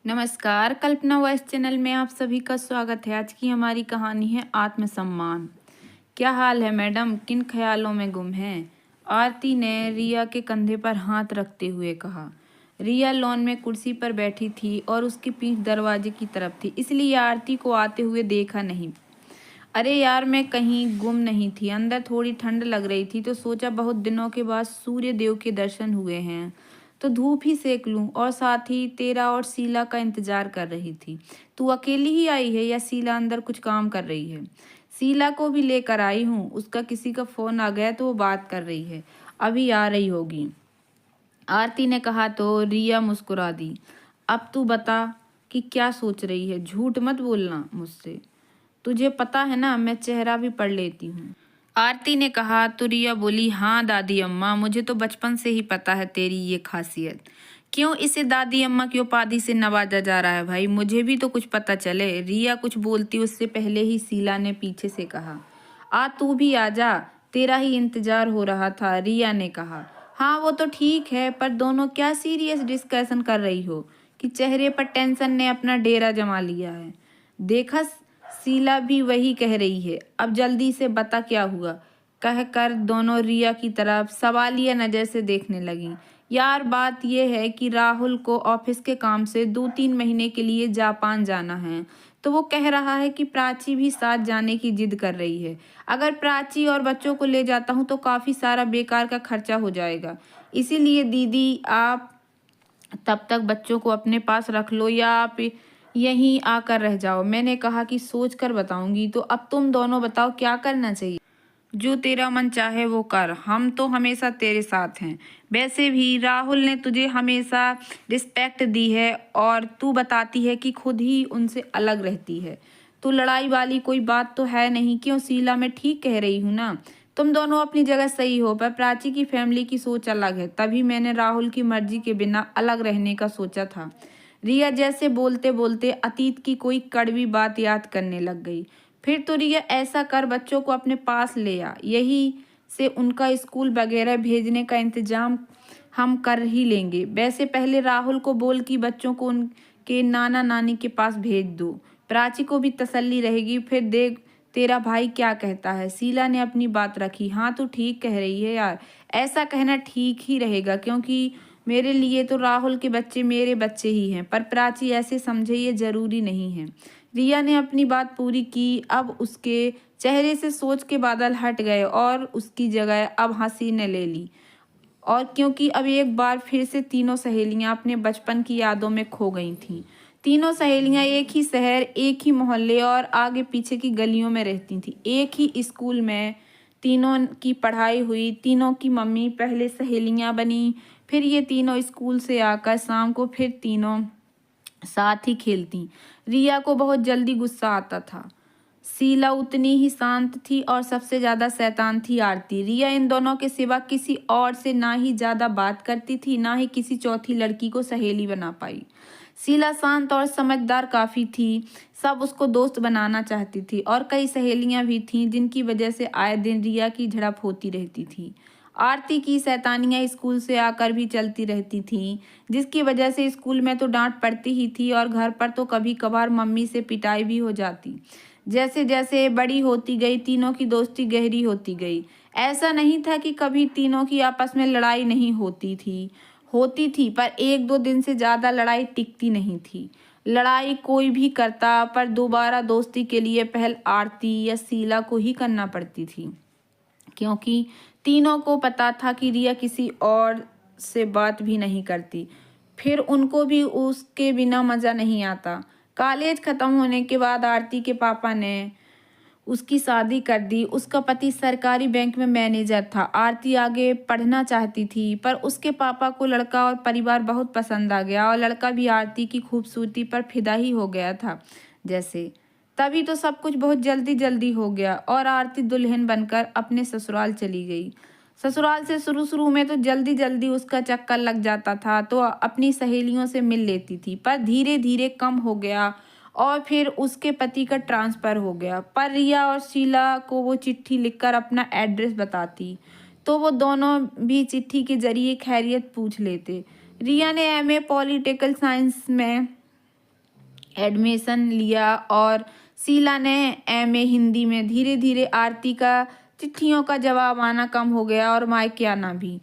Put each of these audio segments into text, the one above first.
नमस्कार, कल्पना voice channel में आप सभी का स्वागत है। आज की हमारी कहानी है आत्मसम्मान। क्या हाल है मैडम, किन ख्यालों में गुम हैं? आरती ने रिया के कंधे पर हाथ रखते हुए कहा। रिया लॉन में कुर्सी पर बैठी थी और उसकी पीठ दरवाजे की तरफ थी, इसलिए आरती को आते हुए देखा नहीं। अरे यार, मैं कहीं गुम नहीं थी। अंदर थोड़ी ठंड लग रही थी तो सोचा बहुत दिनों के बाद सूर्य देव के दर्शन हुए हैं तो धूप ही सेक लूं, और साथ ही तेरा और शीला का इंतजार कर रही थी। तू अकेली ही आई है या शीला अंदर कुछ काम कर रही है? शीला को भी लेकर आई हूँ, उसका किसी का फोन आ गया तो वो बात कर रही है, अभी आ रही होगी, आरती ने कहा तो रिया मुस्कुरा दी। अब तू बता कि क्या सोच रही है, झूठ मत बोलना मुझसे। तुझे पता है ना, मैं चेहरा भी पढ़ लेती हूँ, आरती ने कहा तो रिया बोली, हाँ दादी अम्मा, मुझे तो बचपन से ही पता है तेरी ये खासियत। क्यों इसे दादी अम्मा की उपाधि से नवाजा जा रहा है भाई, मुझे भी तो कुछ पता चले। रिया कुछ बोलती उससे पहले ही शीला ने पीछे से कहा, आ तू भी आ जा, तेरा ही इंतजार हो रहा था। रिया ने कहा, हाँ वो तो ठीक है, पर दोनों क्या सीरियस डिस्कशन कर रही हो कि चेहरे पर टेंशन ने अपना डेरा जमा लिया है? देखा, शीला भी वही कह रही है, अब जल्दी से बता क्या हुआ, कहकर दोनों रिया की तरफ सवालिया नज़र से देखने लगी। यार बात यह है कि राहुल को ऑफिस के काम से 2-3 महीने के लिए जापान जाना है, तो वो कह रहा है कि प्राची भी साथ जाने की जिद कर रही है। अगर प्राची और बच्चों को ले जाता हूँ तो काफ़ी सारा बेकार का खर्चा हो जाएगा, इसीलिए दीदी आप तब तक बच्चों को अपने पास रख लो या आप यहीं आकर रह जाओ। मैंने कहा कि सोच कर बताऊंगी, तो अब तुम दोनों बताओ क्या करना चाहिए। जो तेरा मन चाहे वो कर, हम तो हमेशा तेरे साथ हैं। वैसे भी राहुल ने तुझे हमेशा रिस्पेक्ट दी है और तू बताती है कि खुद ही उनसे अलग रहती है, तो लड़ाई वाली कोई बात तो है नहीं। क्यों शीला, मैं ठीक कह रही हूँ ना? तुम दोनों अपनी जगह सही हो, पर प्राची की फैमिली की सोच अलग है, तभी मैंने राहुल की मर्जी के बिना अलग रहने का सोचा था। रिया जैसे बोलते बोलते अतीत की कोई कड़वी बात याद करने लग गई। फिर तो रिया, ऐसा कर, बच्चों को अपने पास ले आ, यही से उनका स्कूल वगैरह भेजने का इंतजाम हम कर ही लेंगे। वैसे पहले राहुल को बोल कि बच्चों को उनके नाना नानी के पास भेज दो, प्राची को भी तसल्ली रहेगी। फिर देख तेरा भाई क्या कहता है। शीला ने अपनी बात रखी। हाँ तू ठीक कह रही है यार, ऐसा कहना ठीक ही रहेगा, क्योंकि मेरे लिए तो राहुल के बच्चे मेरे बच्चे ही हैं, पर प्राची ऐसे समझे ये जरूरी नहीं है। रिया ने अपनी बात पूरी की। अब उसके चेहरे से सोच के बादल हट गए और उसकी जगह अब हंसी ने ले ली, और क्योंकि अब एक बार फिर से तीनों सहेलियां अपने बचपन की यादों में खो गई थीं। तीनों सहेलियां एक ही शहर, एक ही मोहल्ले और आगे पीछे की गलियों में रहती थीं। एक ही स्कूल में तीनों की पढ़ाई हुई। तीनों की मम्मी पहले सहेलियां बनी, फिर ये तीनों स्कूल से आकर शाम को फिर तीनों साथ ही खेलती। रिया को बहुत जल्दी गुस्सा आता था। शीला उतनी ही शांत थी और सबसे ज्यादा शैतान थी आरती। रिया इन दोनों के सिवा किसी और से ना ही ज्यादा बात करती थी, ना ही किसी चौथी लड़की को सहेली बना पाई। शीला शांत और समझदार काफी थी, सब उसको दोस्त बनाना चाहती थी, और कई सहेलियां भी थीं जिनकी वजह से आए दिन रिया की झड़प होती रहती थी। आरती की शैतानियां स्कूल से आकर भी चलती रहती थीं, जिसकी वजह से स्कूल में तो डांट पड़ती ही थी और घर पर तो कभी कभार मम्मी से पिटाई भी हो जाती। जैसे जैसे बड़ी होती गई तीनों की दोस्ती गहरी होती गई। ऐसा नहीं था कि कभी तीनों की आपस में लड़ाई नहीं होती थी, पर 1-2 दिन से ज़्यादा लड़ाई टिकती नहीं थी। लड़ाई कोई भी करता, पर दोबारा दोस्ती के लिए पहल आरती या शीला को ही करना पड़ती थी, क्योंकि तीनों को पता था कि रिया किसी और से बात भी नहीं करती। फिर उनको भी उसके बिना मज़ा नहीं आता। कॉलेज ख़त्म होने के बाद आरती के पापा ने उसकी शादी कर दी। उसका पति सरकारी बैंक में मैनेजर था। आरती आगे पढ़ना चाहती थी, पर उसके पापा को लड़का और परिवार बहुत पसंद आ गया, और लड़का भी आरती की खूबसूरती पर फिदा ही हो गया था जैसे। तभी तो सब कुछ बहुत जल्दी जल्दी हो गया और आरती दुल्हन बनकर अपने ससुराल चली गई। ससुराल से शुरू शुरू में तो जल्दी जल्दी उसका चक्कर लग जाता था, तो अपनी सहेलियों से मिल लेती थी, पर धीरे धीरे कम हो गया, और फिर उसके पति का ट्रांसफ़र हो गया। पर रिया और शीला को वो चिट्ठी लिखकर अपना एड्रेस बताती, तो वो दोनों भी चिट्ठी के जरिए खैरियत पूछ लेते। रिया ने एमए पॉलिटिकल साइंस में एडमिशन लिया और शीला ने एमए हिंदी में। धीरे धीरे आरती का चिट्ठियों का जवाब आना कम हो गया और मायके आना भी।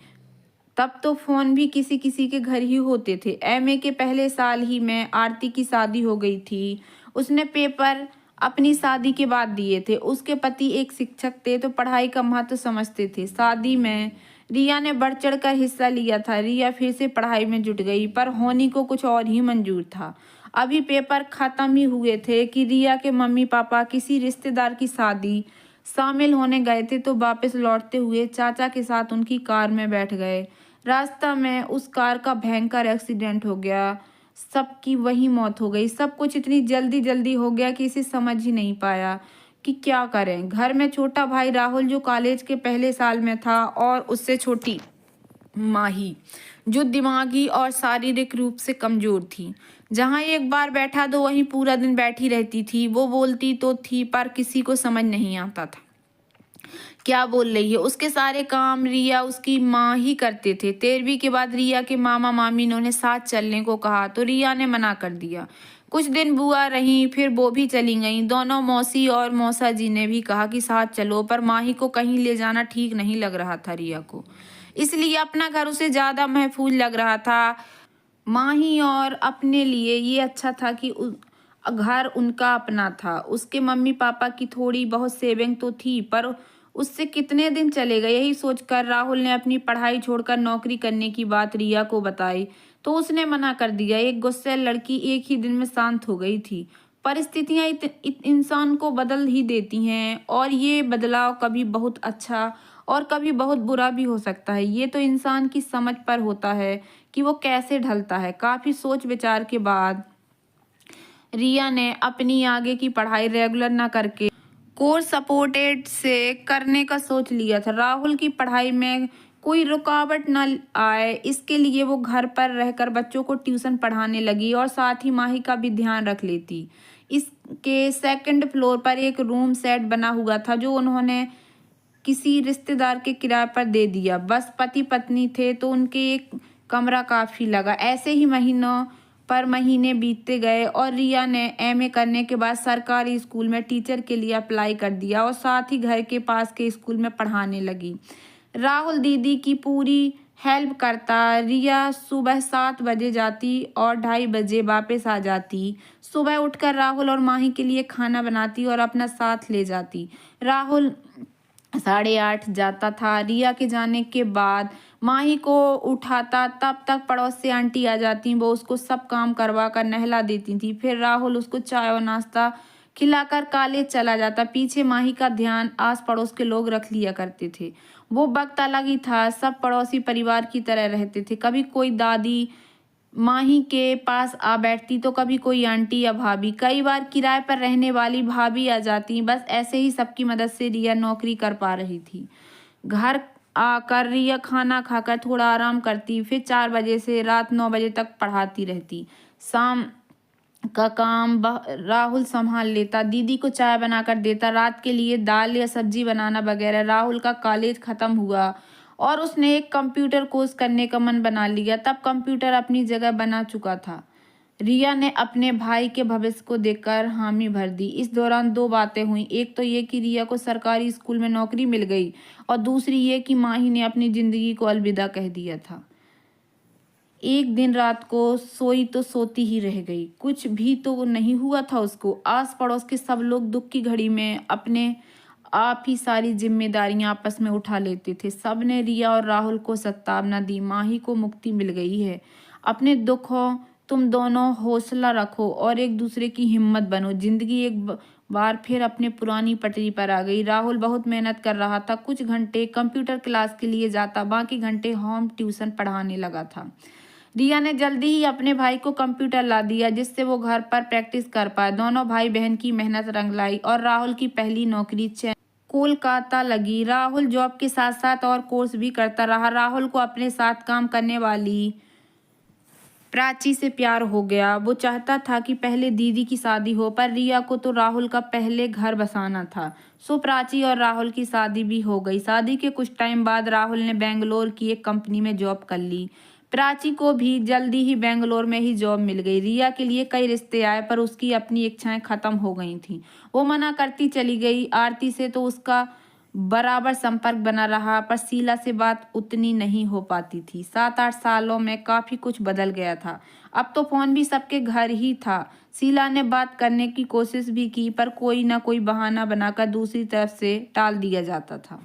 तब तो फोन भी किसी किसी के घर ही होते थे। एमए के पहले साल ही में आरती की शादी हो गई थी। उसने पेपर अपनी शादी के बाद दिए थे। उसके पति एक शिक्षक थे तो पढ़ाई का महत्व समझते थे। शादी में रिया ने बढ़ चढ़ कर हिस्सा लिया था। रिया फिर से पढ़ाई में जुट गई, पर होनी को कुछ और ही मंजूर था। अभी पेपर खत्म ही हुए थे कि रिया के मम्मी पापा किसी रिश्तेदार की शादी शामिल होने गए थे, तो वापस लौटते हुए चाचा के साथ उनकी कार में बैठ गए। रास्ता में उस कार का भयंकर एक्सीडेंट हो गया। सबकी वही मौत हो गई। सब कुछ इतनी जल्दी जल्दी हो गया कि इसे समझ ही नहीं पाया कि क्या करें। घर में छोटा भाई राहुल जो कॉलेज के पहले साल में था, और उससे छोटी माही जो दिमागी और शारीरिक रूप से कमजोर थी। जहाँ एक बार बैठा तो वहीं पूरा दिन बैठी रहती थी। वो बोलती तो थी पर किसी को समझ नहीं आता था क्या बोल रही है। उसके सारे काम रिया उसकी माँ ही करते थे। 13वीं के बाद रिया के मामा मामी ने उन्हें साथ चलने को कहा तो रिया ने मना कर दिया। कुछ दिन बुआ रहीं, फिर वो भी चली गईं। दोनों मौसी और मौसा जी ने भी कहा कि साथ चलो, पर माही को कहीं ले जाना ठीक नहीं लग रहा था रिया को। इसलिए अपना घर उसे ज्यादा महफूज लग रहा था। माही और अपने लिए ये अच्छा था कि घर उनका अपना था। उसके मम्मी पापा की थोड़ी बहुत सेविंग तो थी, पर उससे कितने दिन चलेगा। यही सोचकर राहुल ने अपनी पढ़ाई छोड़कर नौकरी करने की बात रिया को बताई तो उसने मना कर दिया। एक गुस्सैल लड़की एक ही दिन में शांत हो गई थी। परिस्थितियां इंसान को बदल ही देती हैं, और ये बदलाव कभी बहुत अच्छा और कभी बहुत बुरा भी हो सकता है। ये तो इंसान की समझ पर होता है कि वो कैसे ढलता है। काफी सोच विचार के बाद रिया ने अपनी आगे की पढ़ाई रेगुलर न करके कोर्स सपोर्टेड से करने का सोच लिया था। राहुल की पढ़ाई में कोई रुकावट न आए, इसके लिए वो घर पर रहकर बच्चों को ट्यूशन पढ़ाने लगी और साथ ही माही का भी ध्यान रख लेती। इसके सेकंड फ्लोर पर एक रूम सेट बना हुआ था जो उन्होंने किसी रिश्तेदार के किराए पर दे दिया। बस पति पत्नी थे तो उनके एक कमरा काफी लगा। ऐसे ही महीनों पर महीने बीतते गए और रिया ने एमए करने के बाद सरकारी स्कूल में टीचर के लिए अप्लाई कर दिया और साथ ही घर के पास के स्कूल में पढ़ाने लगी। राहुल दीदी की पूरी हेल्प करता। रिया सुबह 7 बजे जाती और 2:30 बजे वापस आ जाती। सुबह उठकर राहुल और माही के लिए खाना बनाती और अपना साथ ले जाती। राहुल 8:30 जाता था। रिया के जाने के बाद माही को उठाता, तब तक पड़ोस से आंटी आ जाती। वो उसको सब काम करवा कर नहला देती थी। फिर राहुल उसको चाय और नाश्ता खिलाकर कॉलेज चला जाता। पीछे माही का ध्यान आस पड़ोस के लोग रख लिया करते थे। वो वक्त अलग ही था। सब पड़ोसी परिवार की तरह रहते थे। कभी कोई दादी माही के पास आ बैठती तो कभी कोई आंटी या भाभी। कई बार किराए पर रहने वाली भाभी आ जाती। बस ऐसे ही सबकी मदद से रिया नौकरी कर पा रही थी। घर आकर रिया खाना खाकर थोड़ा आराम करती, फिर 4 बजे से रात 9 बजे तक पढ़ाती रहती। शाम का काम राहुल संभाल लेता। दीदी को चाय बनाकर देता, रात के लिए दाल या सब्जी बनाना वगैरह। राहुल का कॉलेज खत्म हुआ और उसने एक कंप्यूटर कोर्स करने का मन बना लिया। तब कंप्यूटर अपनी जगह बना चुका था। रिया ने अपने भाई के भविष्य को देखकर हामी भर दी। इस दौरान 2 बातें हुई। एक तो ये कि रिया को सरकारी स्कूल में नौकरी मिल गई, और दूसरी ये कि माही ने अपनी जिंदगी को अलविदा कह दिया था। एक दिन रात को सोई तो सोती ही रह गई। कुछ भी तो नहीं हुआ था उसको। आस पड़ोस के सब लोग दुख की घड़ी में अपने आप ही सारी जिम्मेदारियां आपस में उठा लेते थे। सबने रिया और राहुल को सत्तावना दी, माही को मुक्ति मिल गई है। अपने दुखों तुम दोनों हौसला रखो और एक दूसरे की हिम्मत बनो। जिंदगी एक बार फिर अपने पुरानी पटरी पर आ गई। राहुल बहुत मेहनत कर रहा था। कुछ घंटे कंप्यूटर क्लास के लिए जाता, बाकी घंटे होम ट्यूशन पढ़ाने लगा था। रिया ने जल्दी ही अपने भाई को कंप्यूटर ला दिया जिससे वो घर पर प्रैक्टिस कर पाए। दोनों भाई बहन की मेहनत रंग लाई और राहुल की पहली नौकरी कोलकाता लगी। राहुल जॉब के साथ साथ और कोर्स भी करता रहा। राहुल को अपने साथ काम करने वाली प्राची से प्यार हो गया। वो चाहता था कि पहले दीदी की शादी हो, पर रिया को तो राहुल का पहले घर बसाना था। सो प्राची और राहुल की शादी भी हो गई। शादी के कुछ टाइम बाद राहुल ने बेंगलोर की एक कंपनी में जॉब कर ली। प्राची को भी जल्दी ही बेंगलोर में ही जॉब मिल गई। रिया के लिए कई रिश्ते आए पर उसकी अपनी इच्छाएं खत्म हो गई थीं। वो मना करती चली गई। आरती से तो उसका बराबर संपर्क बना रहा पर शीला से बात उतनी नहीं हो पाती थी। 7-8 सालों में काफी कुछ बदल गया था। अब तो फोन भी सबके घर ही था। शीला ने बात करने की कोशिश भी की पर कोई ना कोई बहाना बनाकर दूसरी तरफ से टाल दिया जाता था।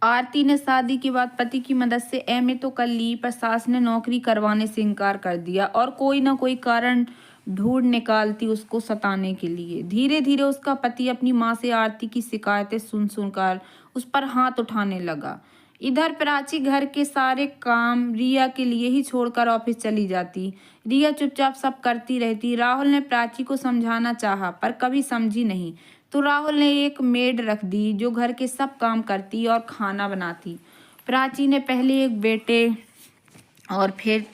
आरती ने शादी के बाद पति की मदद से एमए तो कर ली पर सास ने नौकरी करवाने से इनकार कर दिया और कोई ना कोई कारण ढूंढ निकालती उसको सताने के लिए। धीरे धीरे उसका पति अपनी माँ से आरती की शिकायतें सुन सुनकर उस पर हाथ उठाने लगा। इधर प्राची घर के सारे काम रिया के लिए ही छोड़कर ऑफिस चली जाती। रिया चुपचाप सब करती रहती। राहुल ने प्राची को समझाना चाहा पर कभी समझी नहीं, तो राहुल ने एक मेड रख दी जो घर के सब काम करती और खाना बनाती। प्राची ने पहले एक बेटे और फिर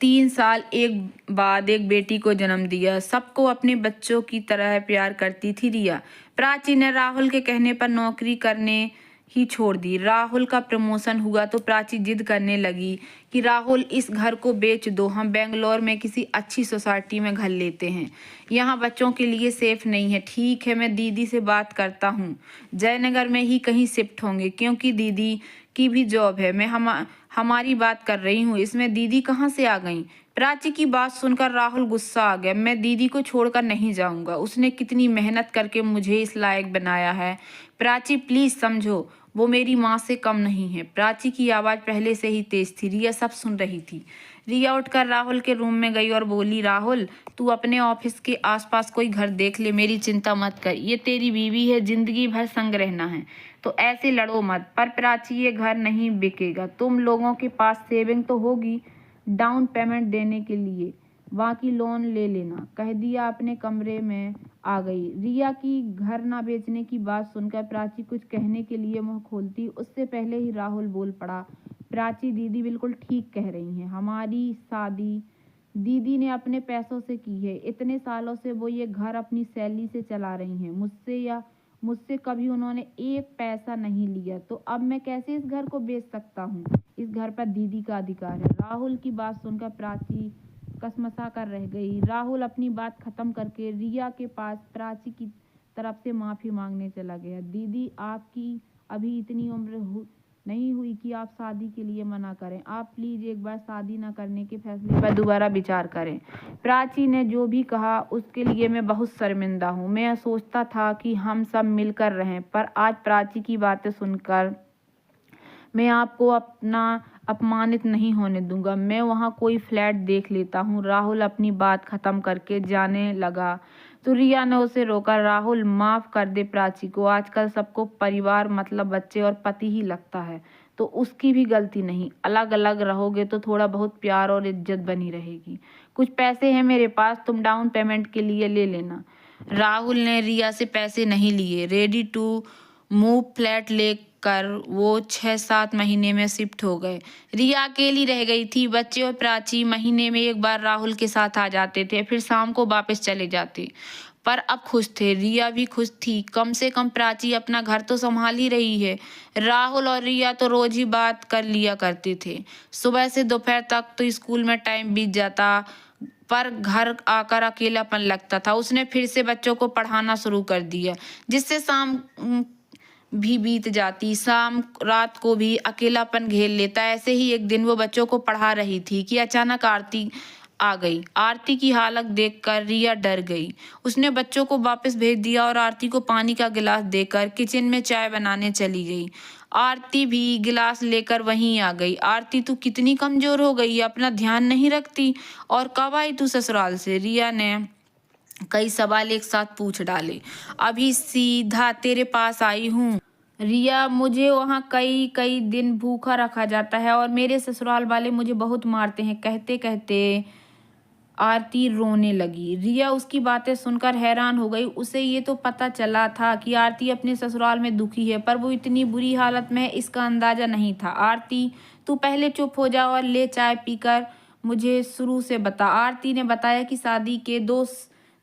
3 साल एक बाद एक बेटी को जन्म दिया। सबको अपने बच्चों की तरह प्यार करती थी रिया। प्राची ने राहुल के कहने पर नौकरी करने ही छोड़ दी। राहुल का प्रमोशन हुआ तो प्राची जिद करने लगी कि राहुल इस घर को बेच दो, हम बेंगलोर में किसी अच्छी सोसाइटी में घर लेते हैं, यहाँ बच्चों के लिए सेफ नहीं है। ठीक है, मैं दीदी से बात करता हूँ, जयनगर में ही कहीं शिफ्ट होंगे क्योंकि दीदी की भी जॉब है। मैं हमारी बात कर रही हूँ, इसमें दीदी कहाँ से आ गई। प्राची की बात सुनकर राहुल गुस्सा आ गया। मैं दीदी को छोड़कर नहीं जाऊंगा, उसने कितनी मेहनत करके मुझे इस लायक बनाया है। प्राची प्लीज समझो, वो मेरी माँ से कम नहीं है। प्राची की आवाज़ पहले से ही तेज थी। रिया सब सुन रही थी। रिया उठकर राहुल के रूम में गई और बोली, राहुल तू अपने ऑफिस के आसपास कोई घर देख ले, मेरी चिंता मत कर, ये तेरी बीवी है, जिंदगी भर संग रहना है, तो ऐसे लड़ो मत। पर प्राची ये घर नहीं बिकेगा, तुम लोगों के पास सेविंग तो होगी डाउन पेमेंट देने के लिए, बाकी लोन ले लेना, कह दिया। अपने कमरे में आ गई। रिया की घर ना बेचने की बात सुनकर प्राची कुछ कहने के लिए मुंह खोलती उससे पहले ही राहुल बोल पड़ा, प्राची दीदी बिल्कुल ठीक कह रही हैं, हमारी शादी दीदी ने अपने पैसों से की है। इतने सालों से वो ये घर अपनी सैलरी से चला रही हैं। मुझसे कभी उन्होंने एक पैसा नहीं लिया, तो अब मैं कैसे इस घर को बेच सकता हूँ। इस घर पर दीदी का अधिकार है। राहुल की बात सुनकर प्राची कसमसा कर रह गई। राहुल अपनी बात खत्म करके रिया के पास प्राची की तरफ से माफी मांगने चला गया। दीदी, आपकी अभी इतनी उम्र नहीं हुई कि आप शादी के लिए मना करें। आप प्लीज एक बार शादी न करने के फैसले पर दोबारा विचार करें। प्राची ने जो भी कहा उसके लिए मैं बहुत शर्मिंदा हूँ। मैं सोचता था कि हम सब मिलकर रहें, पर आज प्राची की बातें सुनकर मैं आपको अपमानित नहीं होने दूंगा। मैं वहाँ कोई फ्लैट देख लेता हूँ। राहुल अपनी बात खत्म करके जाने लगा तो रिया ने उसे रोका। राहुल, माफ कर दे प्राची को, आजकल सबको परिवार मतलब बच्चे और पति ही लगता है, तो उसकी भी गलती नहीं। अलग अलग रहोगे तो थोड़ा बहुत प्यार और इज्जत बनी रहेगी। कुछ पैसे हैं मेरे पास, तुम डाउन पेमेंट के लिए ले लेना। राहुल ने रिया से पैसे नहीं लिए। रेडी टू मूव फ्लैट लेकर वो 6-7 महीने में शिफ्ट हो गए। रिया अकेली रह गई थी। बच्चे और प्राची महीने में एक बार राहुल के साथ आ जाते थे, फिर शाम को वापस चले जाते। पर अब खुश थे, रिया भी खुश थी। कम से कम प्राची अपना घर तो संभाल ही रही है। राहुल और रिया तो रोज ही बात कर लिया करते थे। सुबह से दोपहर तक तो स्कूल में टाइम बीत जाता, पर घर आकर अकेलापन लगता था। उसने फिर से बच्चों को पढ़ाना शुरू कर दिया, जिससे शाम भी बीत जाती। शाम रात को भी अकेलापन घेर लेता। ऐसे ही एक दिन वो बच्चों को पढ़ा रही थी कि अचानक आरती आ गई। आरती की हालत देखकर रिया डर गई। उसने बच्चों को वापस भेज दिया और आरती को पानी का गिलास देकर किचन में चाय बनाने चली गई। आरती भी गिलास लेकर वहीं आ गई। आरती, तू कितनी कमजोर हो गई, अपना ध्यान नहीं रखती, और कब आई तू ससुराल से। रिया ने कई सवाल एक साथ पूछ डाले। अभी सीधा तेरे पास आई हूँ रिया, मुझे वहाँ कई कई दिन भूखा रखा जाता है और मेरे ससुराल वाले मुझे बहुत मारते हैं। कहते कहते आरती रोने लगी। रिया उसकी बातें सुनकर हैरान हो गई। उसे ये तो पता चला था कि आरती अपने ससुराल में दुखी है, पर वो इतनी बुरी हालत में है इसका अंदाजा नहीं था। आरती, तू पहले चुप हो जा और ले चाय पीकर मुझे शुरू से बता। आरती ने बताया कि शादी के 2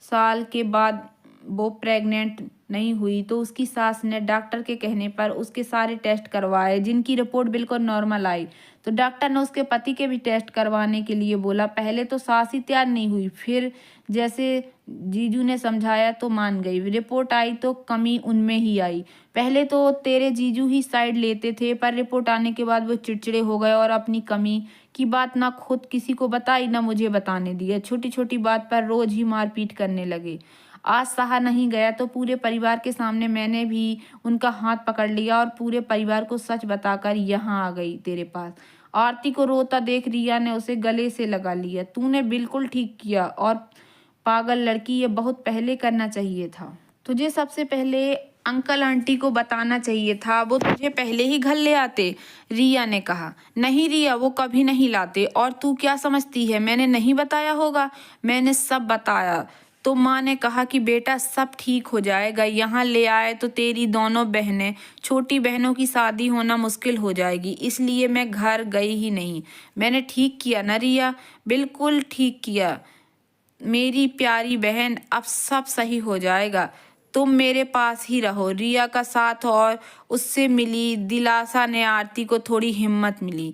साल के बाद वो प्रेग्नेंट नहीं हुई तो उसकी सास ने डॉक्टर के कहने पर उसके सारे टेस्ट करवाए, जिनकी रिपोर्ट बिल्कुल नॉर्मल आई। तो डॉक्टर ने उसके पति के भी टेस्ट करवाने के लिए बोला। पहले तो सास ही तैयार नहीं हुई, फिर जैसे जीजू ने समझाया तो मान गई। रिपोर्ट आई तो कमी उनमें ही आई। पहले तो तेरे जीजू ही साइड लेते थे, पर रिपोर्ट आने के बाद वो चिड़चिड़े हो गए और अपनी कमी की बात ना खुद किसी को बताई ना मुझे बताने दिया। छोटी छोटी बात पर रोज ही मारपीट करने लगे। आज सहा नहीं गया तो पूरे परिवार के सामने मैंने भी उनका हाथ पकड़ लिया और पूरे परिवार को सच बताकर यहाँ आ गई तेरे पास। आरती को रोता देख रिया ने उसे गले से लगा लिया। तूने बिल्कुल ठीक किया, और पागल लड़की, ये बहुत पहले करना चाहिए था। तुझे सबसे पहले अंकल आंटी को बताना चाहिए था, वो तुझे पहले ही घर ले आते, रिया ने कहा। नहीं रिया, वो कभी नहीं लाते। और तू क्या समझती है मैंने नहीं बताया होगा? मैंने सब बताया। तो माँ ने कहा कि बेटा सब ठीक हो जाएगा, यहाँ ले आए तो तेरी दोनों बहनें, छोटी बहनों की शादी होना मुश्किल हो जाएगी, इसलिए मैं घर गई ही नहीं। मैंने ठीक किया ना रिया? बिल्कुल ठीक किया मेरी प्यारी बहन, अब सब सही हो जाएगा। तुम मेरे पास ही रहो। रिया का साथ और उससे मिली दिलासा ने आरती को थोड़ी हिम्मत मिली।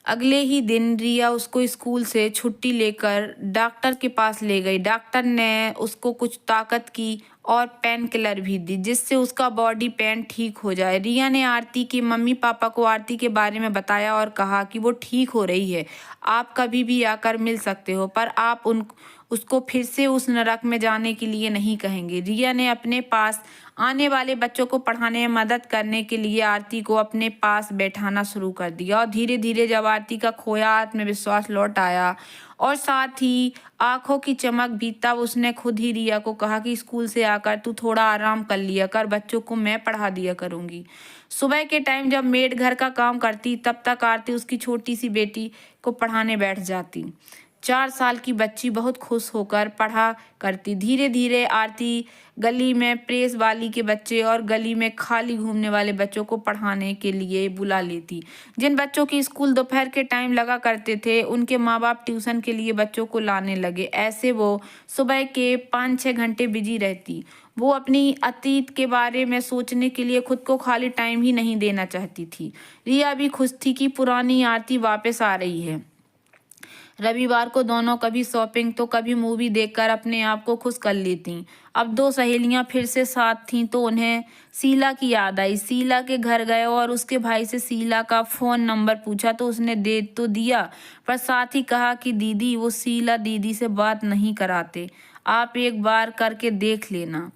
अगले ही दिन रिया उसको स्कूल से छुट्टी लेकर डॉक्टर के पास ले गई। डॉक्टर ने उसको कुछ ताकत की और पेन किलर भी दी, जिससे उसका बॉडी पेन ठीक हो जाए। रिया ने आरती के मम्मी पापा को आरती के बारे में बताया और कहा कि वो ठीक हो रही है, आप कभी भी आकर मिल सकते हो, पर आप उसको फिर से उस नरक में जाने के लिए नहीं कहेंगे। रिया ने अपने पास आने वाले बच्चों को पढ़ाने में मदद करने के लिए आरती को अपने पास बैठाना शुरू कर दिया, और धीरे धीरे जब आरती का खोया आत्मविश्वास लौट आया और साथ ही आंखों की चमक भी, तब उसने खुद ही रिया को कहा कि स्कूल से आकर तू थोड़ा आराम कर लिया कर, बच्चों को मैं पढ़ा दिया करूंगी। सुबह के टाइम जब मेड घर का काम करती, तब तक आरती उसकी छोटी सी बेटी को पढ़ाने बैठ जाती। 4 साल की बच्ची बहुत खुश होकर पढ़ा करती। धीरे धीरे आरती गली में प्रेस वाली के बच्चे और गली में खाली घूमने वाले बच्चों को पढ़ाने के लिए बुला लेती। जिन बच्चों की स्कूल दोपहर के टाइम लगा करते थे, उनके माँ बाप ट्यूशन के लिए बच्चों को लाने लगे। ऐसे वो सुबह के 5-6 घंटे बिजी रहती। वो अपनी अतीत के बारे में सोचने के लिए खुद को खाली टाइम ही नहीं देना चाहती थी। रिया भी खुश थी कि पुरानी आरती वापस आ रही है। रविवार को दोनों कभी शॉपिंग तो कभी मूवी देखकर अपने आप को खुश कर लेती। अब 2 सहेलियां फिर से साथ थीं तो उन्हें शीला की याद आई। शीला के घर गए और उसके भाई से शीला का फ़ोन नंबर पूछा तो उसने दे तो दिया, पर साथ ही कहा कि दीदी, वो शीला दीदी से बात नहीं कराते, आप एक बार करके देख लेना।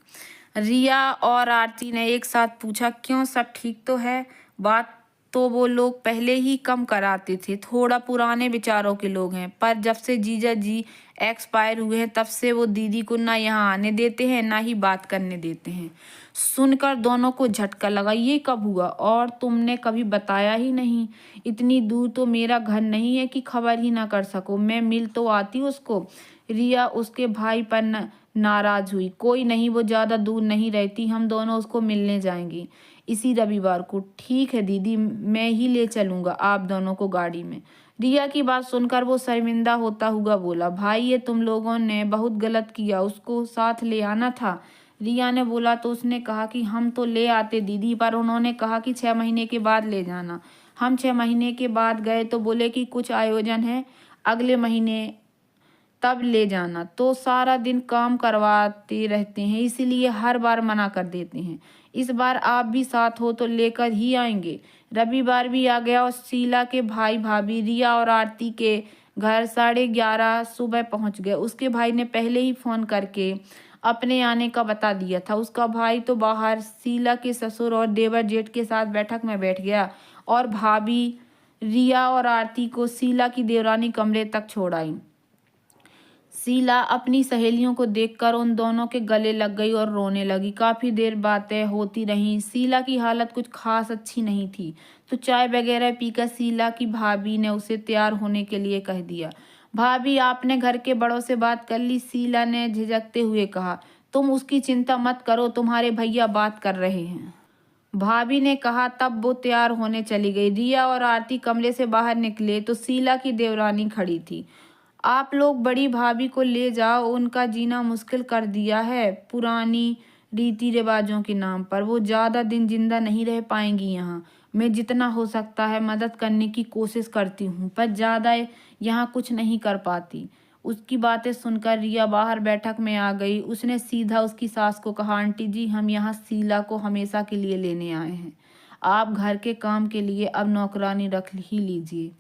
रिया और आरती ने एक साथ पूछा, क्यों, सब ठीक तो है? बात तो वो लोग पहले ही कम कराते थे, थोड़ा पुराने विचारों के लोग हैं, पर जब से जीजा जी एक्सपायर हुए हैं तब से वो दीदी को ना यहाँ आने देते हैं ना ही बात करने देते हैं। सुनकर दोनों को झटका लगा। ये कब हुआ? और तुमने कभी बताया ही नहीं। इतनी दूर तो मेरा घर नहीं है कि खबर ही ना कर सको। मैं मिल तो आती उसको। रिया उसके भाई पर नाराज हुई। कोई नहीं, वो ज़्यादा दूर नहीं रहती, हम दोनों उसको मिलने जाएंगी इसी रविवार को। ठीक है दीदी, मैं ही ले चलूँगा आप दोनों को गाड़ी में। रिया की बात सुनकर वो शर्मिंदा होता हुआ बोला, भाई ये तुम लोगों ने बहुत गलत किया, उसको साथ ले आना था। रिया ने बोला तो उसने कहा कि हम तो ले आते दीदी, पर उन्होंने कहा कि 6 महीने के बाद ले जाना। हम 6 महीने के बाद गए तो बोले कि कुछ आयोजन है अगले महीने, तब ले जाना। तो सारा दिन काम करवाते रहते हैं, इसीलिए हर बार मना कर देते हैं। इस बार आप भी साथ हो तो लेकर ही आएंगे। रविवार भी आ गया और शीला के भाई भाभी रिया और आरती के घर 11:30 सुबह पहुंच गए। उसके भाई ने पहले ही फोन करके अपने आने का बता दिया था। उसका भाई तो बाहर शीला के ससुर और देवर जेठ के साथ बैठक में बैठ गया, और भाभी रिया और आरती को शीला की देवरानी कमरे तक छोड़ आई। शीला अपनी सहेलियों को देखकर उन दोनों के गले लग गई और रोने लगी। काफी देर बातें होती रहीं। शीला की हालत कुछ खास अच्छी नहीं थी, तो चाय वगैरह पीकर शीला की भाभी ने उसे तैयार होने के लिए कह दिया। भाभी, आपने घर के बड़ों से बात कर ली? शीला ने झिझकते हुए कहा। तुम उसकी चिंता मत करो, तुम्हारे भैया बात कर रहे हैं, भाभी ने कहा। तब वो तैयार होने चली गई। रिया और आरती कमरे से बाहर निकले तो शीला की देवरानी खड़ी थी। आप लोग बड़ी भाभी को ले जाओ, उनका जीना मुश्किल कर दिया है, पुरानी रीति रिवाजों के नाम पर। वो ज़्यादा दिन जिंदा नहीं रह पाएंगी यहाँ। मैं जितना हो सकता है मदद करने की कोशिश करती हूँ, पर ज़्यादा यहाँ कुछ नहीं कर पाती। उसकी बातें सुनकर रिया बाहर बैठक में आ गई। उसने सीधा उसकी सास को कहा, आंटी जी, हम यहाँ शीला को हमेशा के लिए लेने आए हैं। आप घर के काम के लिए अब नौकरानी रख ही लीजिए।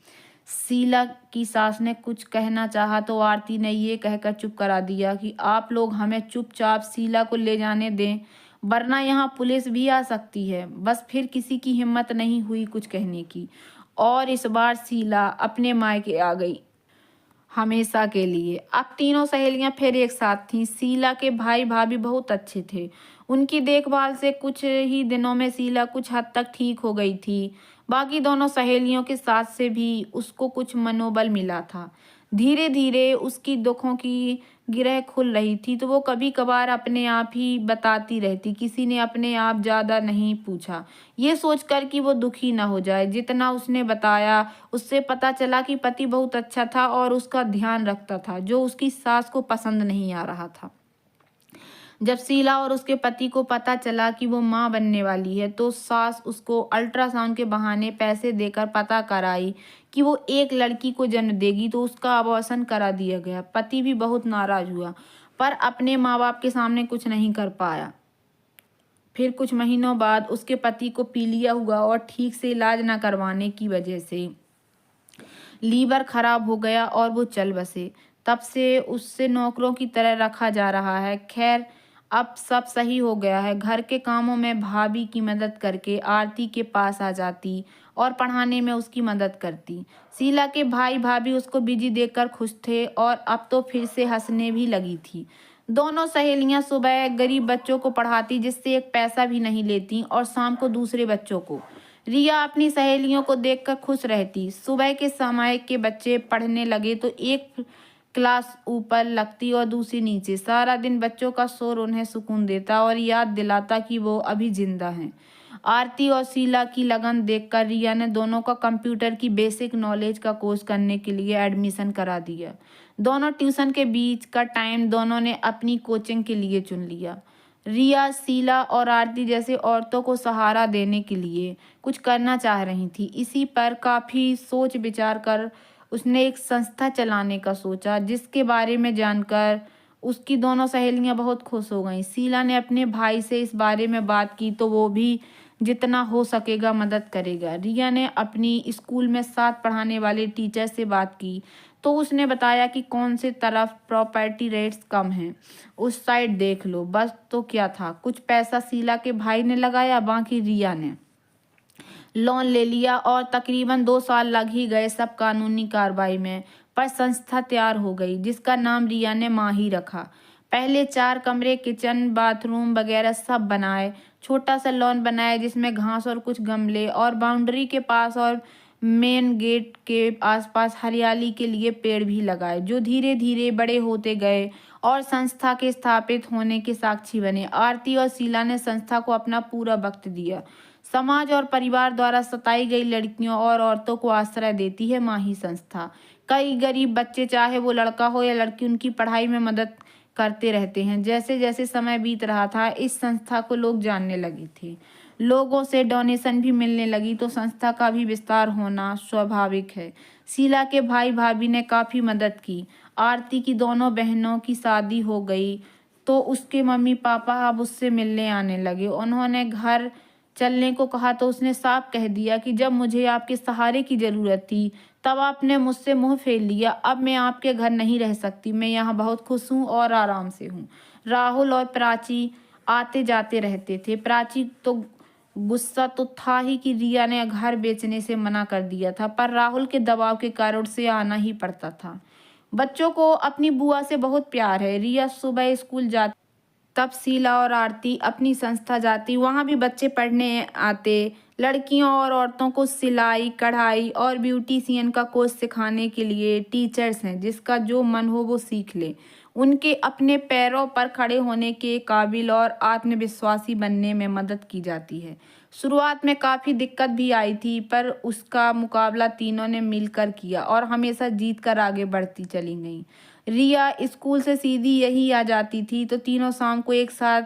शीला की सास ने कुछ कहना चाहा तो आरती ने ये कहकर चुप करा दिया कि आप लोग हमें चुपचाप शीला को ले जाने दें, वरना यहाँ पुलिस भी आ सकती है। बस फिर किसी की हिम्मत नहीं हुई कुछ कहने की, और इस बार शीला अपने मायके आ गई हमेशा के लिए। अब तीनों सहेलियां फिर एक साथ थीं। शीला के भाई भाभी बहुत अच्छे थे। उनकी देखभाल से कुछ ही दिनों में शीला कुछ हद तक ठीक हो गई थी। बाकी दोनों सहेलियों के साथ से भी उसको कुछ मनोबल मिला था। धीरे धीरे उसकी दुखों की गिरह खुल रही थी, तो वो कभी कभार अपने आप ही बताती रहती। किसी ने अपने आप ज़्यादा नहीं पूछा, ये सोचकर कि वो दुखी ना हो जाए। जितना उसने बताया उससे पता चला कि पति बहुत अच्छा था और उसका ध्यान रखता था, जो उसकी सास को पसंद नहीं आ रहा था। जब शीला और उसके पति को पता चला कि वो माँ बनने वाली है, तो सास उसको अल्ट्रासाउंड के बहाने पैसे देकर पता कराई कि वो एक लड़की को जन्म देगी, तो उसका अबॉर्शन करा दिया गया। पति भी बहुत नाराज हुआ, पर अपने माँ बाप के सामने कुछ नहीं कर पाया। फिर कुछ महीनों बाद उसके पति को पीलिया हुआ और ठीक से इलाज न करवाने की वजह से लीवर खराब हो गया और वो चल बसे। तब से उससे नौकरों की तरह रखा जा रहा है। खैर, अब सब सही हो गया है। घर के कामों में भाभी की मदद करके आरती के पास आ जाती और पढ़ाने में उसकी मदद करती। शीला के भाई भाभी उसको बिजी देखकर खुश थे और अब तो फिर से हंसने भी लगी थी। दोनों सहेलियां सुबह गरीब बच्चों को पढ़ाती, जिससे एक पैसा भी नहीं लेती, और शाम को दूसरे बच्चों को। रिया अपनी सहेलियों को देखकर खुश रहती। सुबह के समय के बच्चे पढ़ने लगे तो एक क्लास ऊपर लगती और दूसरी नीचे। सारा दिन बच्चों का शोर उन्हें सुकून देता और याद दिलाता कि वो अभी जिंदा हैं। आरती और शीला की लगन देखकर रिया ने दोनों का कंप्यूटर की बेसिक नॉलेज का कोर्स करने के लिए एडमिशन करा दिया। दोनों ट्यूशन के बीच का टाइम दोनों ने अपनी कोचिंग के लिए चुन लिया। रिया शीला और आरती जैसे औरतों को सहारा देने के लिए कुछ करना चाह रही थी। इसी पर काफ़ी सोच विचार कर उसने एक संस्था चलाने का सोचा, जिसके बारे में जानकर उसकी दोनों सहेलियां बहुत खुश हो गईं। शीला ने अपने भाई से इस बारे में बात की तो वो भी जितना हो सकेगा मदद करेगा। रिया ने अपनी स्कूल में साथ पढ़ाने वाले टीचर से बात की तो उसने बताया कि कौन से तरफ प्रॉपर्टी रेट्स कम हैं, उस साइड देख लो। बस तो क्या था, कुछ पैसा शीला के भाई ने लगाया, बाकी रिया ने लोन ले लिया और तकरीबन 2 साल लग ही गए सब कानूनी कार्रवाई में। पर संस्था तैयार हो गई, जिसका नाम रिया ने माँ ही रखा। पहले 4 कमरे, किचन, बाथरूम वगैरह सब बनाए। छोटा सा लॉन बनाया जिसमें घास और कुछ गमले, और बाउंड्री के पास और मेन गेट के आसपास हरियाली के लिए पेड़ भी लगाए, जो धीरे धीरे बड़े होते गए और संस्था के स्थापित होने के साक्षी बने। आरती और शीला ने संस्था को अपना पूरा वक्त दिया। समाज और परिवार द्वारा सताई गई लड़कियों और औरतों को आश्रय देती है माही संस्था। कई गरीब बच्चे, चाहे वो लड़का हो या लड़की, उनकी पढ़ाई में मदद करते रहते हैं। जैसे जैसे समय बीत रहा था, इस संस्था को लोग जानने लगे थे, लोगों से डोनेशन भी मिलने लगी, तो संस्था का भी विस्तार होना स्वाभाविक है। शीला के भाई भाभी ने काफ़ी मदद की। आरती की दोनों बहनों की शादी हो गई तो उसके मम्मी पापा अब उससे मिलने आने लगे। उन्होंने घर चलने को कहा तो उसने साफ कह दिया कि जब मुझे आपके सहारे की ज़रूरत थी तब आपने मुझसे मुंह फेर लिया। अब मैं आपके घर नहीं रह सकती, मैं यहाँ बहुत खुश हूँ और आराम से हूँ। राहुल और प्राची आते जाते रहते थे। प्राची तो गुस्सा तो था ही कि रिया ने घर बेचने से मना कर दिया था, पर राहुल के दबाव के कारण उसे आना ही पड़ता था। बच्चों को अपनी बुआ से बहुत प्यार है। रिया सुबह स्कूल जाती, तब शीला और आरती अपनी संस्था जाती। वहाँ भी बच्चे पढ़ने आते। लड़कियों और औरतों को सिलाई, कढ़ाई और ब्यूटीशियन का कोर्स सिखाने के लिए टीचर्स हैं, जिसका जो मन हो वो सीख ले। उनके अपने पैरों पर खड़े होने के काबिल और आत्मविश्वासी बनने में मदद की जाती है। शुरुआत में काफ़ी दिक्कत भी आई थी, पर उसका मुकाबला तीनों ने मिलकर किया और हमेशा जीत कर आगे बढ़ती चली गईं। रिया स्कूल से सीधी यही आ जाती थी, तो तीनों शाम को एक साथ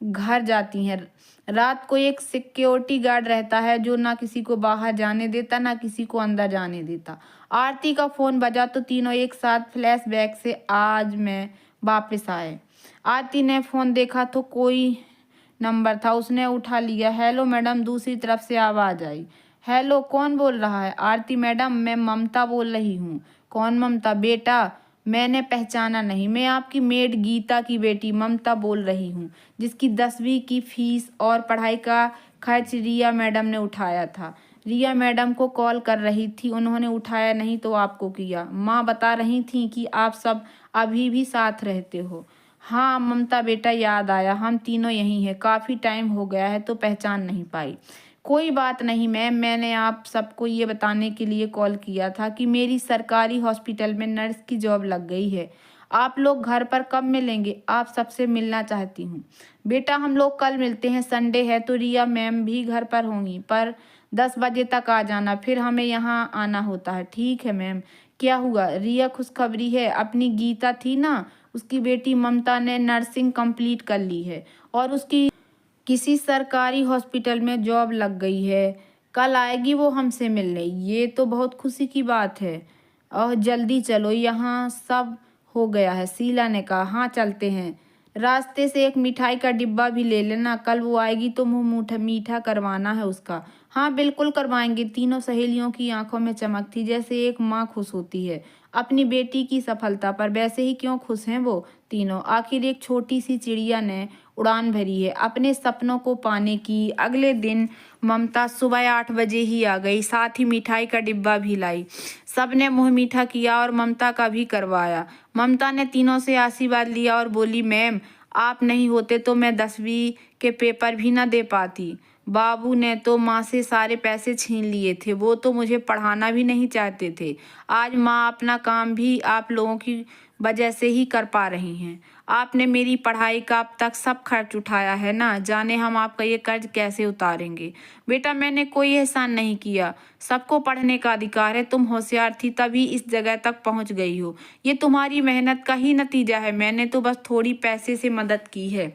घर जाती हैं। रात को एक सिक्योरिटी गार्ड रहता है जो ना किसी को बाहर जाने देता ना किसी को अंदर जाने देता। आरती का फोन बजा तो तीनों एक साथ फ्लैशबैक से आज में वापस आए। आरती ने फोन देखा तो कोई नंबर था, उसने उठा लिया। हेलो मैडम, दूसरी तरफ से आवाज आई। हेलो, कौन बोल रहा है? आरती, मैडम मैं ममता बोल रही हूँ। कौन ममता? बेटा मैंने पहचाना नहीं, मैं आपकी मेड गीता की बेटी ममता बोल रही हूँ, जिसकी 10वीं की फीस और पढ़ाई का खर्च रिया मैडम ने उठाया था। रिया मैडम को कॉल कर रही थी, उन्होंने उठाया नहीं तो आपको किया। माँ बता रही थी कि आप सब अभी भी साथ रहते हो। हाँ ममता बेटा, याद आया, हम तीनों यहीं हैं, काफ़ी टाइम हो गया है तो पहचान नहीं पाई। कोई बात नहीं मैम, मैंने आप सबको ये बताने के लिए कॉल किया था कि मेरी सरकारी हॉस्पिटल में नर्स की जॉब लग गई है। आप लोग घर पर कब मिलेंगे? आप सबसे मिलना चाहती हूँ। बेटा हम लोग कल मिलते हैं, संडे है तो रिया मैम भी घर पर होंगी, पर 10 बजे तक आ जाना, फिर हमें यहाँ आना होता है। ठीक है मैम। क्या हुआ? रिया खुशखबरी है, अपनी गीता थी ना, उसकी बेटी ममता ने नर्सिंग कंप्लीट कर ली है और उसकी किसी सरकारी हॉस्पिटल में जॉब लग गई है। कल आएगी वो हमसे मिलने। ये तो बहुत खुशी की बात है। और जल्दी चलो, यहाँ सब हो गया है। शीला ने कहा। हाँ चलते हैं। रास्ते से एक मिठाई का डिब्बा भी ले लेना, कल वो आएगी तो मुंह मीठा करवाना है उसका। हाँ बिल्कुल करवाएंगे। तीनों सहेलियों की आंखों में चमक थी, जैसे एक माँ खुश होती है अपनी बेटी की सफलता पर, वैसे ही क्यों खुश हैं वो तीनों। आखिर एक छोटी सी चिड़िया ने उड़ान भरी है अपने सपनों को पाने की। अगले दिन ममता सुबह 8 बजे ही आ गई, साथ ही मिठाई का डिब्बा भी लाई। सबने मुंह मीठा किया और ममता का भी करवाया। ममता ने तीनों से आशीर्वाद लिया और बोली, मैम आप नहीं होते तो मैं 10वीं के पेपर भी ना दे पाती। बाबू ने तो माँ से सारे पैसे छीन लिए थे, वो तो मुझे पढ़ाना भी नहीं चाहते थे। आज माँ अपना काम भी आप लोगों की वजह से ही कर पा रही हैं। आपने मेरी पढ़ाई का अब तक सब खर्च उठाया है ना, जाने हम आपका ये कर्ज कैसे उतारेंगे। बेटा मैंने कोई एहसान नहीं किया, सबको पढ़ने का अधिकार है। तुम होशियार थी तभी इस जगह तक पहुंच गई हो, ये तुम्हारी मेहनत का ही नतीजा है। मैंने तो बस थोड़ी पैसे से मदद की है।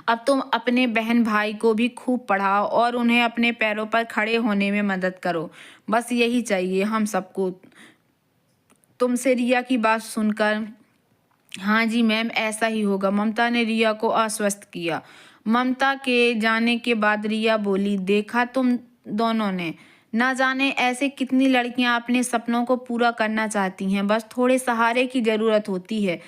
अब तुम अपने बहन भाई को भी खूब पढ़ाओ और उन्हें अपने पैरों पर खड़े होने में मदद करो, बस यही चाहिए हम सबको। तुमसे रिया की बात सुनकर हाँ जी मैम, ऐसा ही होगा, ममता ने रिया को आश्वस्त किया। ममता के जाने के बाद रिया बोली, देखा तुम दोनों ने, ना जाने ऐसे कितनी लड़कियां अपने सपनों को पूरा करना चाहती हैं, बस थोड़े सहारे की ज़रूरत होती है।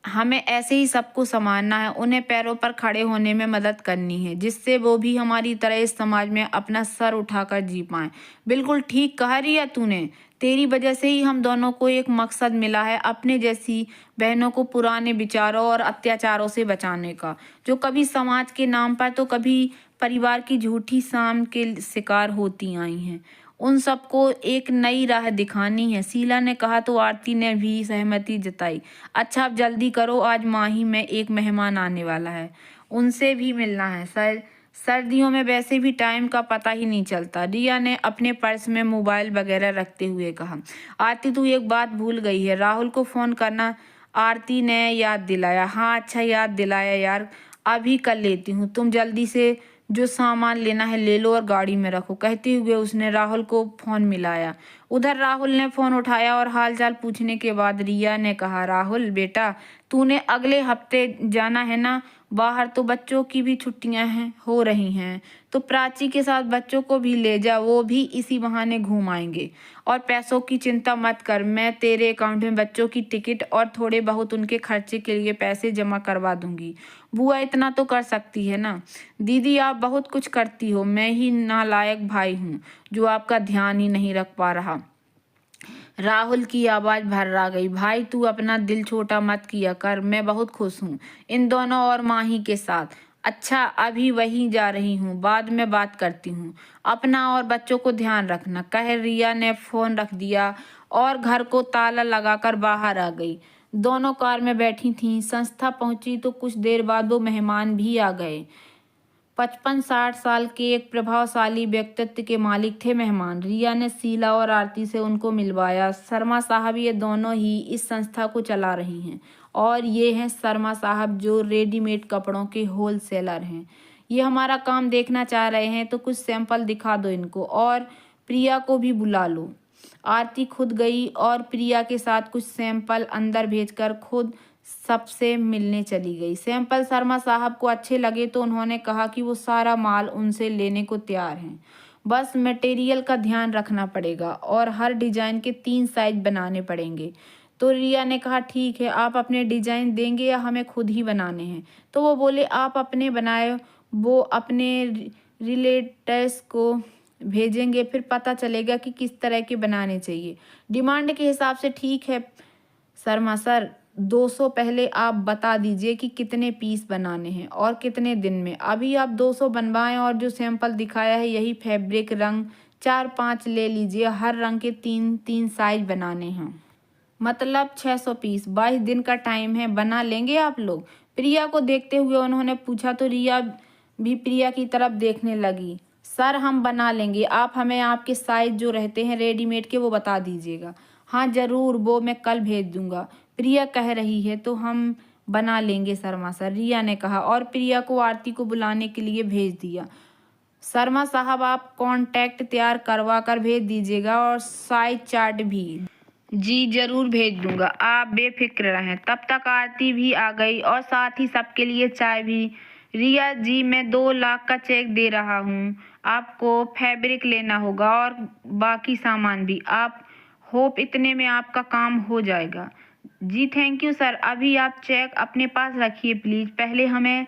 हमें ऐसे ही सबको संभालना है, उन्हें पैरों पर खड़े होने में मदद करनी है, जिससे वो भी हमारी तरह इस समाज में अपना सर उठाकर जी पाएं। बिल्कुल ठीक कहा रिया तूने, तेरी वजह से ही हम दोनों को एक मकसद मिला है, अपने जैसी बहनों को पुराने विचारों और अत्याचारों से बचाने का, जो कभी समाज के नाम पर तो कभी परिवार की झूठी साम के शिकार होती आई हैं। उन सबको एक नई राह दिखानी है। शीला ने कहा तो आरती ने भी सहमति जताई। अच्छा अब जल्दी करो, आज माही में एक मेहमान आने वाला है, उनसे भी मिलना है। सर्दियों में वैसे भी टाइम का पता ही नहीं चलता। रिया ने अपने पर्स में मोबाइल वगैरह रखते हुए कहा। आरती तू एक बात भूल गई है, राहुल को फ़ोन करना। आरती ने याद दिलाया। हाँ अच्छा याद दिलाया यार, अभी कर लेती हूँ, तुम जल्दी से जो सामान लेना है ले लो और गाड़ी में रखो। कहते हुए उसने राहुल को फ़ोन मिलाया। उधर राहुल ने फ़ोन उठाया और हालचाल पूछने के बाद रिया ने कहा, राहुल बेटा तूने अगले हफ्ते जाना है ना बाहर, तो बच्चों की भी छुट्टियां हैं हो रही हैं, तो प्राची के साथ बच्चों को भी ले जा, वो भी इसी बहाने घूम आएंगे। और पैसों की चिंता मत कर, मैं तेरे अकाउंट में बच्चों की टिकट और थोड़े बहुत उनके खर्चे के लिए पैसे जमा करवा दूंगी। बुआ इतना तो कर सकती है ना। दीदी आप बहुत कुछ करती हो, मैं ही नालायक भाई हूँ जो आपका ध्यान ही नहीं रख पा रहा। राहुल की आवाज भर्रा गई। भाई तू अपना दिल छोटा मत किया कर, मैं बहुत खुश हूँ इन दोनों और माही के साथ। अच्छा अभी वहीं जा रही हूँ, बाद में बात करती हूँ, अपना और बच्चों को ध्यान रखना, कह रिया ने फोन रख दिया और घर को ताला लगाकर बाहर आ गई। दोनों कार में बैठी थीं। संस्था पहुंची तो कुछ देर बाद वो मेहमान भी आ गए। 55-60 साल के एक प्रभावशाली व्यक्तित्व के मालिक थे मेहमान। रिया ने शीला और आरती से उनको मिलवाया। शर्मा साहब ये दोनों ही इस संस्था को चला रही हैं और ये हैं शर्मा साहब जो रेडीमेड कपड़ों के होलसेलर हैं। ये हमारा काम देखना चाह रहे हैं तो कुछ सैंपल दिखा दो इनको और प्रिया को भी बुला लो। आरती खुद गई और प्रिया के साथ कुछ सैंपल अंदर भेजकर खुद सबसे मिलने चली गई। सैंपल शर्मा साहब को अच्छे लगे तो उन्होंने कहा कि वो सारा माल उनसे लेने को तैयार हैं, बस मटेरियल का ध्यान रखना पड़ेगा और हर डिजाइन के 3 साइज बनाने पड़ेंगे। तो रिया ने कहा ठीक है, आप अपने डिजाइन देंगे या हमें खुद ही बनाने हैं? तो वो बोले आप अपने बनाए वो अपने रिलेटिव्स को भेजेंगे, फिर पता चलेगा कि किस तरह के बनाने चाहिए। डिमांड के हिसाब से ठीक है शर्मा सर, 200 पहले आप बता दीजिए कि कितने पीस बनाने हैं और कितने दिन में। अभी आप 200 बनवाएं और जो सैंपल दिखाया है यही फैब्रिक रंग 4-5 ले लीजिए। हर रंग के 3-3 साइज बनाने हैं, मतलब 600 पीस। 22 दिन का टाइम है, बना लेंगे आप लोग? प्रिया को देखते हुए उन्होंने पूछा तो रिया भी प्रिया की तरफ देखने लगी। सर हम बना लेंगे, आप हमें आपके साइज जो रहते हैं रेडीमेड के वो बता दीजिएगा। हाँ ज़रूर, वो मैं कल भेज दूंगा। प्रिया कह रही है तो हम बना लेंगे शर्मा सर, रिया ने कहा और प्रिया को आरती को बुलाने के लिए भेज दिया। शर्मा साहब आप कॉन्टैक्ट तैयार करवा कर भेज दीजिएगा और साइज चार्ट भी। जी ज़रूर भेज दूंगा, आप बेफिक्र रहें। तब तक आरती भी आ गई और साथ ही सबके लिए चाय भी। रिया जी मैं 2 लाख का चेक दे रहा हूँ, आपको फैब्रिक लेना होगा और बाकी सामान भी। आप होप इतने में आपका काम हो जाएगा। जी थैंक यू सर, अभी आप चेक अपने पास रखिए प्लीज़, पहले हमें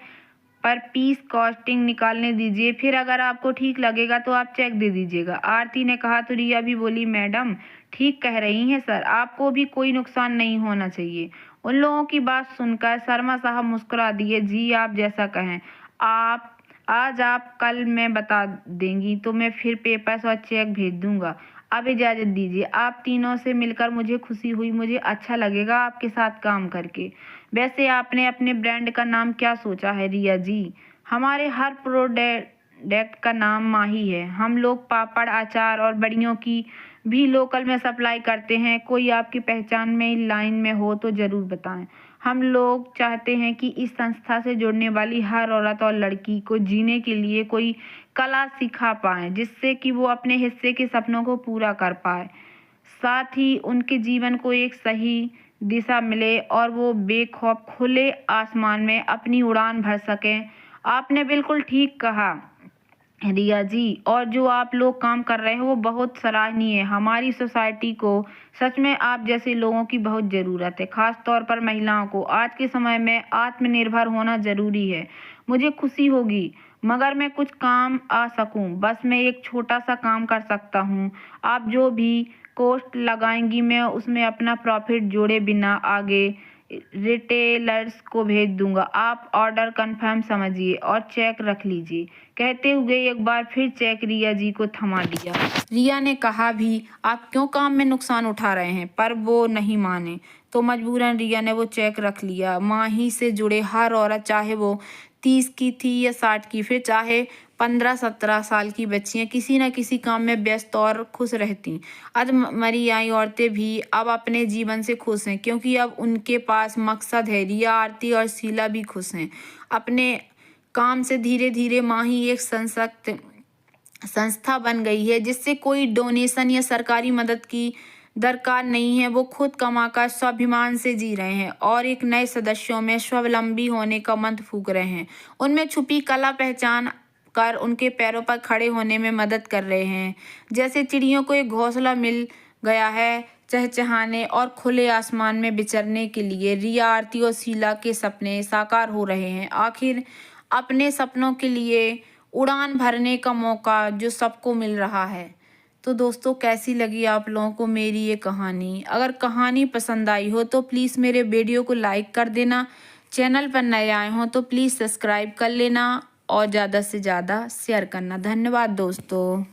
पर पीस कॉस्टिंग निकालने दीजिए, फिर अगर आपको ठीक लगेगा तो आप चेक दे दीजिएगा। आरती ने कहा तो रिया भी बोली मैडम ठीक कह रही हैं सर, आपको भी कोई नुकसान नहीं होना चाहिए। उन लोगों की बात सुनकर शर्मा साहब मुस्कुरा दिए। जी आप जैसा कहें, आप आज आप कल मैं बता देंगी तो मैं फिर पेपर्स और चेक भेज दूंगा। अब इजाज़त दीजिए, आप तीनों से मिलकर मुझे खुशी हुई, मुझे अच्छा लगेगा आपके साथ काम करके। वैसे आपने अपने ब्रांड का नाम क्या सोचा है रिया जी? हमारे हर प्रोडक्ट का नाम माही है। हम लोग पापड़, अचार और बड़ियों की भी लोकल में सप्लाई करते हैं। कोई आपकी पहचान में लाइन में हो तो ज़रूर बताएं। हम लोग चाहते हैं कि इस संस्था से जुड़ने वाली हर औरत और लड़की को जीने के लिए कोई कला सिखा पाएं, जिससे कि वो अपने हिस्से के सपनों को पूरा कर पाए, साथ ही उनके जीवन को एक सही दिशा मिले और वो बेखौफ खुले आसमान में अपनी उड़ान भर सकें। आपने बिल्कुल ठीक कहा रिया जी, और जो आप लोग काम कर रहे हैं वो बहुत सराहनीय है। हमारी सोसाइटी को सच में आप जैसे लोगों की बहुत ज़रूरत है, खास तौर पर महिलाओं को। आज के समय में आत्मनिर्भर होना ज़रूरी है। मुझे खुशी होगी मगर मैं कुछ काम आ सकूं, बस मैं एक छोटा सा काम कर सकता हूं। आप जो भी कॉस्ट लगाएंगी मैं उसमें अपना प्रॉफिट जोड़े बिना आगे रिटेलर्स को भेज दूंगा। आप ऑर्डर कंफर्म समझिए और चेक रख लीजिए। कहते हुए एक बार फिर चेक रिया जी को थमा दिया। रिया ने कहा भी आप क्यों काम में नुकसान उठा रहे हैं, पर वो नहीं माने तो मजबूरन रिया ने वो चेक रख लिया। माही से जुड़े हर औरत, चाहे वो 30 की थी या 60 की, फिर चाहे 15-17 साल की बच्चियां, किसी न किसी काम में व्यस्त और खुश रहती। आज मरी आई औरतें भी अब अपने जीवन से खुश हैं क्योंकि अब उनके पास मकसद है। रिया, आरती और शीला भी खुश हैं अपने काम से। धीरे धीरे माही एक सशक्त संस्था बन गई है जिससे कोई डोनेशन या सरकारी मदद की दरकार नहीं है। वो खुद कमाकर स्वाभिमान से जी रहे हैं और एक नए सदस्यों में स्वावलंबी होने का मंत्र फूंक रहे हैं। उनमें छुपी कला पहचान कर उनके पैरों पर खड़े होने में मदद कर रहे हैं। जैसे चिड़ियों को एक घोंसला मिल गया है चहचहाने और खुले आसमान में विचरने के लिए, रिया, आरती और शीला के सपने साकार हो रहे हैं। आखिर अपने सपनों के लिए उड़ान भरने का मौका जो सबको मिल रहा है। तो दोस्तों कैसी लगी आप लोगों को मेरी ये कहानी? अगर कहानी पसंद आई हो तो प्लीज़ मेरे वीडियो को लाइक कर देना। चैनल पर नए आए हों तो प्लीज़ सब्सक्राइब कर लेना और ज़्यादा से ज़्यादा शेयर करना। धन्यवाद दोस्तों।